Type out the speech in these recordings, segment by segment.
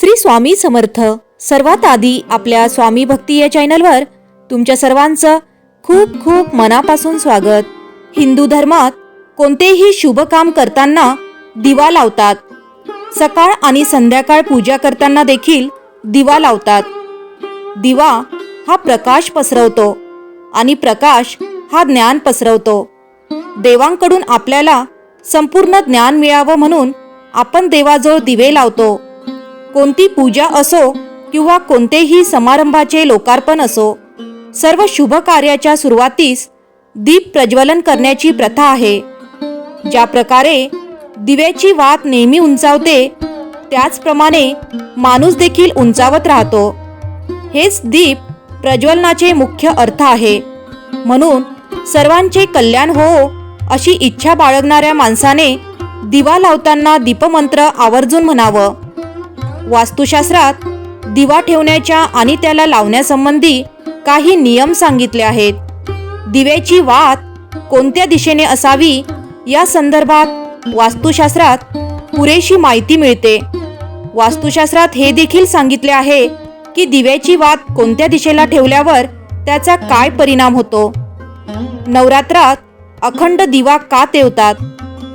श्री स्वामी समर्थ। सर्वात आधी आपल्या स्वामी भक्ती या चॅनलवर तुमच्या सर्वांचं खूप खूप मनापासून स्वागत। हिंदू धर्मात कोणतेही शुभ काम करताना दिवा लावतात। सकाळ आणि संध्याकाळ पूजा करताना देखील दिवा लावतात। दिवा हा प्रकाश पसरवतो आणि प्रकाश हा ज्ञान पसरवतो। देवांकडून आपल्याला संपूर्ण ज्ञान मिळावं म्हणून आपण देवाजवळ दिवे लावतो। कोणती पूजा असो किंवा कोणतेही समारंभाचे लोकार्पण असो, सर्व शुभ कार्याच्या सुरुवातीस दीप प्रज्वलन करण्याची प्रथा आहे। ज्या प्रकारे दिव्याची वात नेहमी उंचावते, त्याचप्रमाणे माणूस देखील उंचावत राहतो। हेच दीप प्रज्वलनाचे मुख्य अर्थ आहे। म्हणून सर्वांचे कल्याण हो अशी इच्छा बाळगणाऱ्या माणसाने दिवा लावताना दीपमंत्र आवर्जून म्हणावं। वास्तुशास्त्रात दिवा ठेवण्याच्या आणि त्याला लावण्यासंबंधी काही नियम सांगितले आहेत। दिव्याची वात कोणत्या दिशेने असावी या संदर्भात वास्तुशास्त्रात पुरेशी माहिती मिळते। वास्तुशास्त्रात हे देखील सांगितले आहे की दिव्याची वात कोणत्या दिशेला ठेवल्यावर त्याचा काय परिणाम होतो। नवरात्रात अखंड दिवा का तेवतात?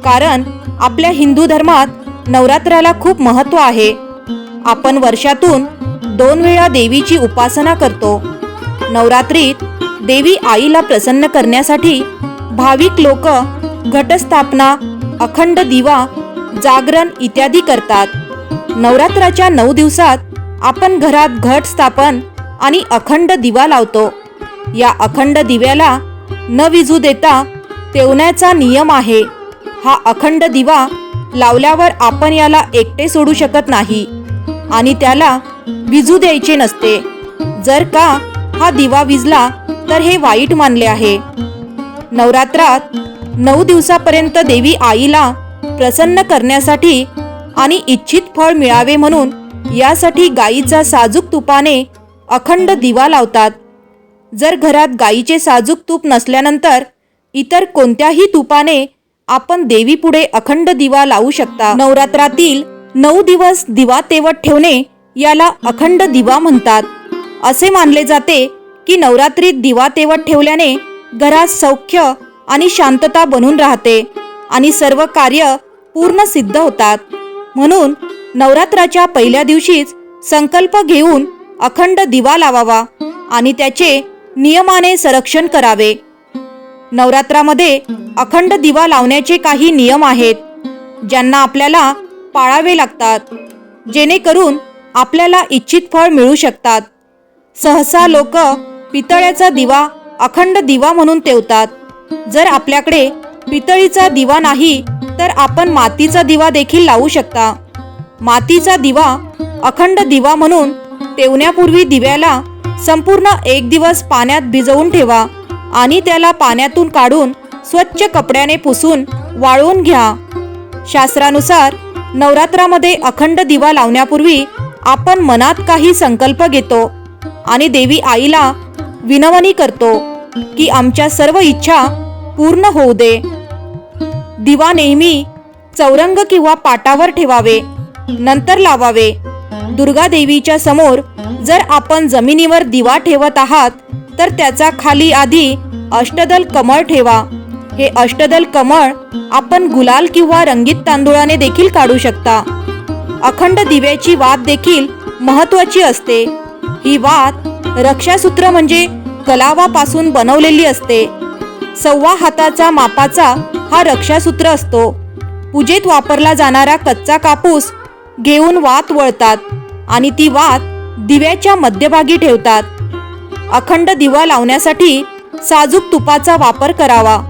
कारण आपल्या हिंदू धर्मात नवरात्राला खूप महत्त्व आहे। आपण वर्षातून 2 वेळा देवीची उपासना करतो। नवरात्रीत देवी आईला प्रसन्न करण्यासाठी भाविक लोक घटस्थापना, अखंड दिवा, जागरण इत्यादी करतात। नवरात्राच्या 9 दिवसात आपण घरात घट स्थापन आणि अखंड दिवा लावतो। या अखंड दिव्याला न विझू देता तेवण्याचा नियम आहे। हा अखंड दिवा लावल्यावर आपण याला एकटे सोडू शकत नाही आणि त्याला विझू द्यायचे नसते। जर का हा दिवा विझला तर हे वाईट मानले आहे। नवरात्रात 9 दिवसापर्यंत देवी आईला प्रसन्न करण्यासाठी आणि इच्छित फळ मिळावे म्हणून यासाठी गाईचा साजूक तुपाने अखंड दिवा लावतात। जर घरात गाईचे साजूक तूप नसल्यानंतर इतर कोणत्याही तुपाने आपण देवीपुढे अखंड दिवा लावू शकता। नवरात्रातील 9 दिवस दिवा तेवत ठेवणे याला अखंड दिवा म्हणतात। असे मानले जाते की नवरात्रीत दिवा तेवत ठेवल्याने घरात सौख्य आणि शांतता बनून राहते आणि सर्व कार्य पूर्ण सिद्ध होतात। म्हणून नवरात्राच्या पहिल्या दिवशीच संकल्प घेऊन अखंड दिवा लावावा आणि त्याचे नियमाने संरक्षण करावे। नवरात्रामध्ये अखंड दिवा लावण्याचे काही नियम आहेत, ज्यांना आपल्याला पाळावे लागतात, जेणेकरून आपल्याला इच्छित फळ मिळू शकतात। सहसा लोक पितळ्याचा दिवा अखंड दिवा म्हणून तेवतात। जर आपल्याकडे पितळीचा दिवा नाही तर आपण मातीचा दिवा देखील लावू शकता। मातीचा दिवा अखंड दिवा म्हणून तेवण्यापूर्वी दिव्याला संपूर्ण 1 दिवस पाण्यात भिजवून ठेवा आणि त्याला पाण्यातून काढून स्वच्छ कपड्याने पुसून वाळवून घ्या। शास्त्रानुसार नवरात्रामध्ये अखंड दिवा लावण्यापूर्वी आपण मनात काही संकल्प घेतो आणि देवी आईला विनवणी करतो की आमच्या सर्व इच्छा पूर्ण होऊ दे। दिवा नेहमी चौरंग किंवा पाटावर ठेवावे, नंतर लावावे। दुर्गा देवीच्या समोर जर आपण जमिनीवर दिवा ठेवत आहात तर त्याचा खाली आधी अष्टदल कमळ ठेवा। हे अष्टदल कमळ आपण गुलाल किंवा रंगीत तांदूळाने देखील काढू शकता। अखंड दिव्याची वात देखील महत्त्वाची असते। ही वात रक्षासूत्र म्हणजे कलावापासून बनवलेली असते। 1.25 हाताचा मापाचा हा रक्षासूत्र असतो। पूजेत वापरला जाणारा कच्चा कापूस घेऊन वात वळतात आणि ती वात दिव्याच्या मध्यभागी ठेवतात। अखंड दिवा लावण्यासाठी साजूक तुपाचा वापर करावा।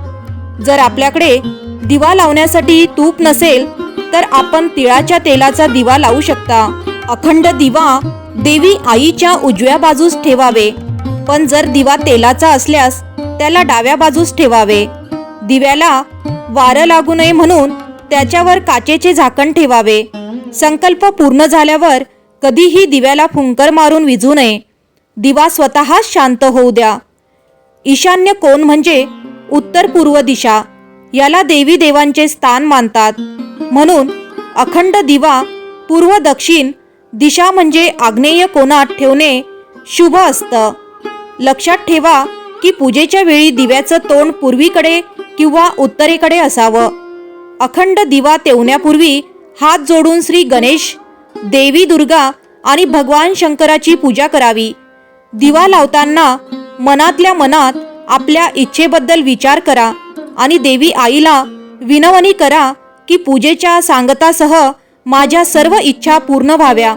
जर आपल्याकडे दिवा लावण्यासाठी तूप नसेल तर आपण तिळाच्या तेलाचा दिवा लावू शकता। अखंड दिवा देवी आईच्या उजव्या बाजूस ठेवावे, पण जर दिवा तेलाचा असल्यास त्याला डाव्या बाजूस ठेवावे। दिव्याला वारं लागू नये म्हणून त्याच्यावर काचेचे झाकण ठेवावे। संकल्प पूर्ण झाल्यावर कधीही दिव्याला फुंकर मारून विझू नये। दिवा स्वतःच शांत होऊ द्या। ईशान्य कोण म्हणजे उत्तर पूर्व दिशा, याला देवी देवांचे स्थान मानतात। म्हणून अखंड दिवा पूर्व दक्षिण दिशा म्हणजे आग्नेय कोनात ठेवणे शुभ असतं. लक्षात ठेवा की पूजेच्या वेळी दिव्याचं तोंड पूर्वीकडे किंवा उत्तरेकडे असावं. अखंड दिवा तेवण्यापूर्वी हात जोडून श्री गणेश, देवी दुर्गा आणि भगवान शंकराची पूजा करावी. दिवा लावताना मनातल्या मनात आपल्या इच्छेबद्दल विचार करा आणि देवी आईला विनवणी करा की पूजेच्या सांगतासह माझ्या सर्व इच्छा पूर्ण व्हाव्या.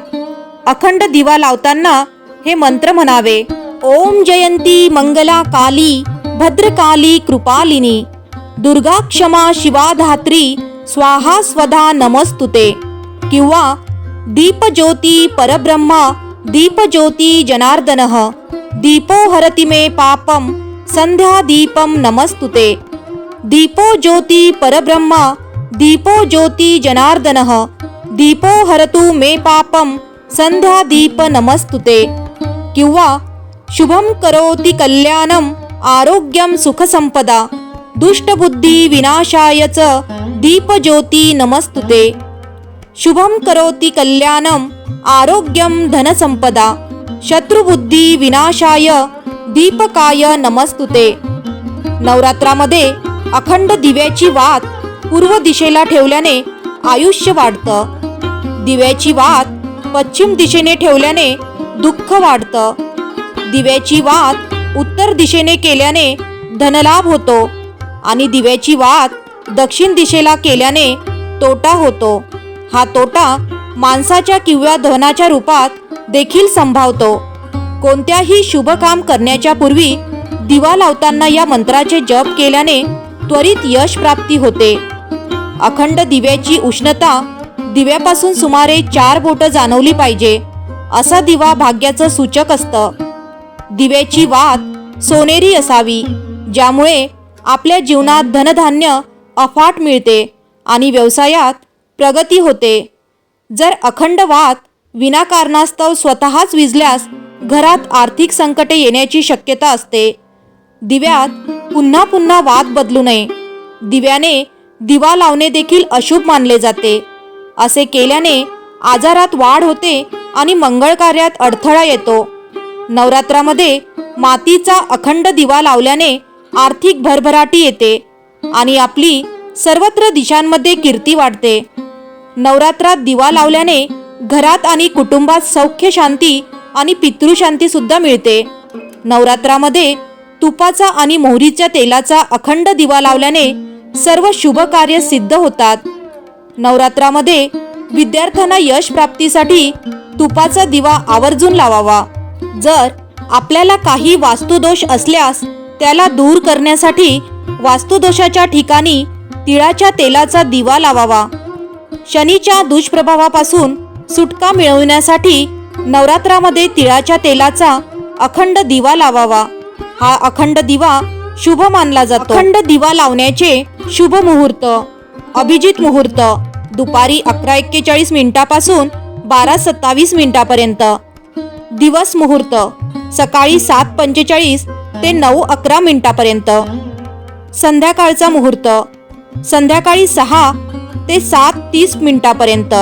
अखंड दिवा लावताना हे मंत्र म्हणावे. ओम जयंती मंगला काली भद्रकाली कृपालिनी दुर्गा क्षमा शिवा धात्री स्वाहा स्वधा नमस्तुते. किंवा दीपज्योती परब्रह्मा दीपज्योती जनार्दनः दीपो हरति मे पापम संध्या दीपम नमस्तुते. दीपो ज्योती परब्रह्मा दीपो ज्योती जनार्दनः दीपो हरतु मे पापम संध्या दीप नमस्तुते. किंवा शुभम करोति कल्याणम आरोग्यम सुखसंपदा दुष्टबुद्धी विनाशाय च दीपज्योती नमस्तुते. शुभम करोति कल्याणम आरोग्यम धनसंपदा शत्रुबुद्धी विनाशाय दीपकाय नमस्तुते. नवरात्रामध्ये अखंड दिव्याची वात पूर्व दिशेला ठेवल्याने आयुष्य वाढतं. दिव्याची वात पश्चिम दिशेने ठेवल्याने दुःख वाढतं. दिव्याची वात उत्तर दिशेने केल्याने धनलाभ होतो आणि दिव्याची वात दक्षिण दिशेला केल्याने तोटा होतो. हा तोटा माणसाच्या किंवा धनाच्या रूपात देखील संभावतो. कोणत्याही शुभ काम करण्याच्या पूर्वी दिवा लावताना या मंत्राचे जप केल्याने त्वरित यश प्राप्ती होते. अखंड दिव्याची उष्णता दिव्यापासून सुमारे 4 बोटं जाणवली पाहिजे. असा दिवा भाग्याचं सूचक असतं. दिव्याची वात सोनेरी असावी, ज्यामुळे आपल्या जीवनात धनधान्य अफाट मिळते आणि व्यवसायात प्रगती होते. जर अखंड वात विनाकारणास्तव स्वतःच विझल्यास घरात आर्थिक संकटे येण्याची शक्यता असते. दिव्यात पुन्हा पुन्हा वात बदलू नये. दिव्याने दिवा लावणे देखील अशुभ मानले जाते. असे केल्याने आजारात वाढ होते आणि मंगळ कार्यात अडथळा येतो. नवरात्रामध्ये मातीचा अखंड दिवा लावल्याने आर्थिक भरभराटी येते आणि आपली सर्वत्र दिशांमध्ये कीर्ती वाढते. नवरात्रात दिवा लावल्याने घरात आणि कुटुंबात सौख्य शांती आणि पितृशांती सुद्धा मिळते. नवरात्रामध्ये तुपाचा आणि मोहरीच्या तेलाचा अखंड दिवा लावल्याने सर्व शुभ कार्य सिद्ध होतात. नवरात्रामध्ये विद्यार्थ्यांना यश प्राप्तीसाठी तुपाचा दिवा आवर्जून लावावा. जर आपल्याला काही वास्तुदोष असल्यास त्याला दूर करण्यासाठी वास्तुदोषाच्या ठिकाणी तिळाच्या तेलाचा दिवा लावावा. शनीच्या दुष्प्रभावापासून सुटका मिळवण्यासाठी नवरात्रामध्ये तिळाच्या तेलाचा अखंड दिवा लावावा. हा अखंड दिवा शुभ मानला जातो. अखंड दिवा लावण्याचे शुभ मुहूर्त. अभिजित मुहूर्त दुपारी 11:41 मिनिटापासून 12:27 मिनिटापर्यंत. दिवस मुहूर्त सकाळी 7:45 ते 9:11 मिनिटापर्यंत. संध्याकाळचा मुहूर्त संध्याकाळी 6 ते 7:30 मिनिटापर्यंत.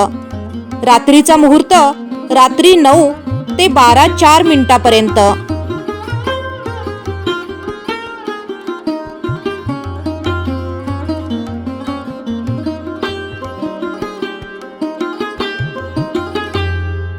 रात्रीचा मुहूर्त रात्री 9 ते 12:04 मिनिटापर्यंत.